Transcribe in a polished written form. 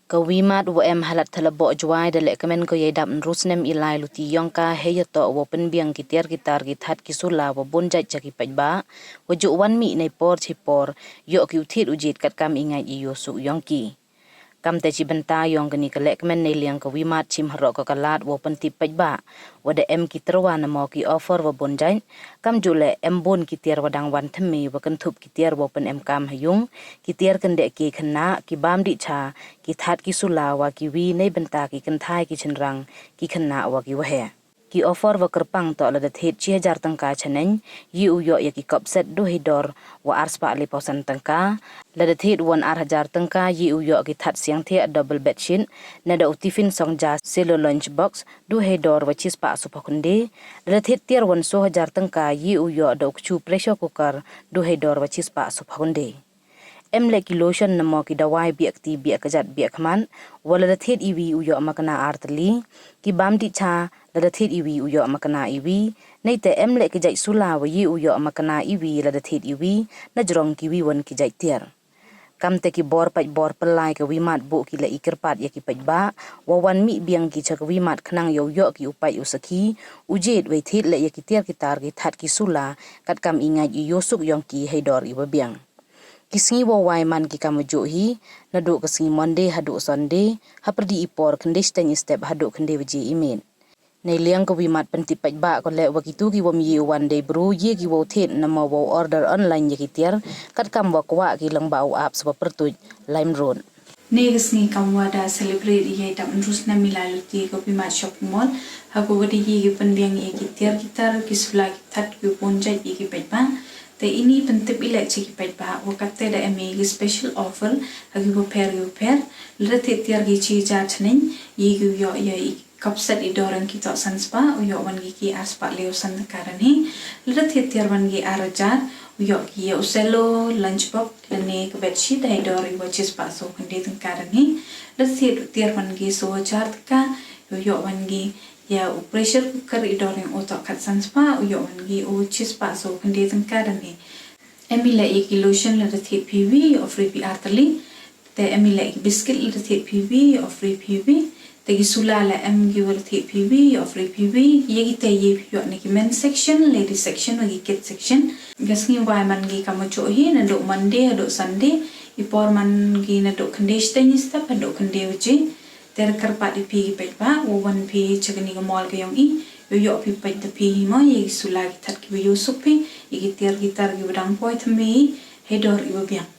Ka V-MART wo em halat thalabo jwai da lehkmen ko yai dap snem ilai luti yongka heyato wo penbiang kitiar gitar githat kisula wo boon jait jaki pajba wo ju wan mi nei por chipor yo ki uthit ujit kat kam ingai i yo su yongki kam te chibynta yong kani ka lehkmen nei liang ka V-MART chim harok ka kalat wo pentip pajba wo da em ki terwa na mo ki offer wo boon jait kam jule em boon kitiar wadang wan themi wo kan thup kitiar wo pen em kam hayung kitiar kan de ki khna ki bam di cha ki that ki sula wa ki wi nei benta ki kan thai ki chinrang ki khna wa ki wahe ki offer wa kyrpang to la da thet 6000 tangka chaneng yi u yo ya ki kopset do hidor wa arspa le posan tangka la da thet 1000 tangka yi u yo ki that siang the double bed sheet na da utifin songja selo lunch box do hidor wa chispa supakunde la da thet tier 1000 tangka yi u yo da chu pressure cooker do hidor wa chispa supakunde em le ki lotion na mo ki dawai biak ti biak kajat biak man wala da thet iwi uyo makana artli ki bam di cha la da thet iwi uyo makana iwi nei te em le ki jai sula wa yi uyo makana iwi la da thet iwi na jrong ki wi won ki jai tier kam te ki bor pelai ka V-MART bu ki la ikirpat ya ki pajba wa wan mi biang ki cha ka V-MART khnang yo yo ki upai usaki ujet we thet le ya ki tier ki tar ki that ki sula kat kam ingai i yosuk yong ki haidor i biang Kisingi wo wai man ki kamujo hi nadu kasingi Monday hadu Sunday haperdi ipor kende step hadu kende wiji imen nei liang ko V-MART penti pajba ko le wakitu ki wom yi one day bro ye ki wo thet na mo wo order online ye ki tiar kat kam wa kwa ki lang bau app so pertuj lime road ne kasingi kamwa da celebrate ye dap snem ilai luti ko V-MART shopping mall hago wadi ye ki penbiang ye ki tiar kitar kisula ki that ki boon jait ye ki pajba te ini pentip ilek ciki pajba wakate da eme special offer hagi wo per lete tiar gi ci ja chnen yi gu yo ya kapsat idoran ki to sanspa yo wan gi ki aspa leo san karani lete tiar wan gi arajar yo ki yo selo lunch box lene ke bedsheet dai dori wo chispa so kande tan karani lete tiar wan gi so jar ka yo wan gi ya pressure cooker idoring oto kat sanspa yo wangi o chispa so kende tan karani emila ek lotion la thet pv of free artali te emila ek biscuit la thet pv of free pv te gisula la em giwer thet pv of free pv ye te ye yo ne men section lady section wagi kid section gasngi wai man gi kamacho hi na do Monday do Sunday ipor man gi na do kende stay step do kende uji ter karpat di pi pajba wo wan pi chagni ga mall ga yong i yo pi paj da pi mo ye sula ki that ki yo supi i gitar gi badang poi thme he dor i biang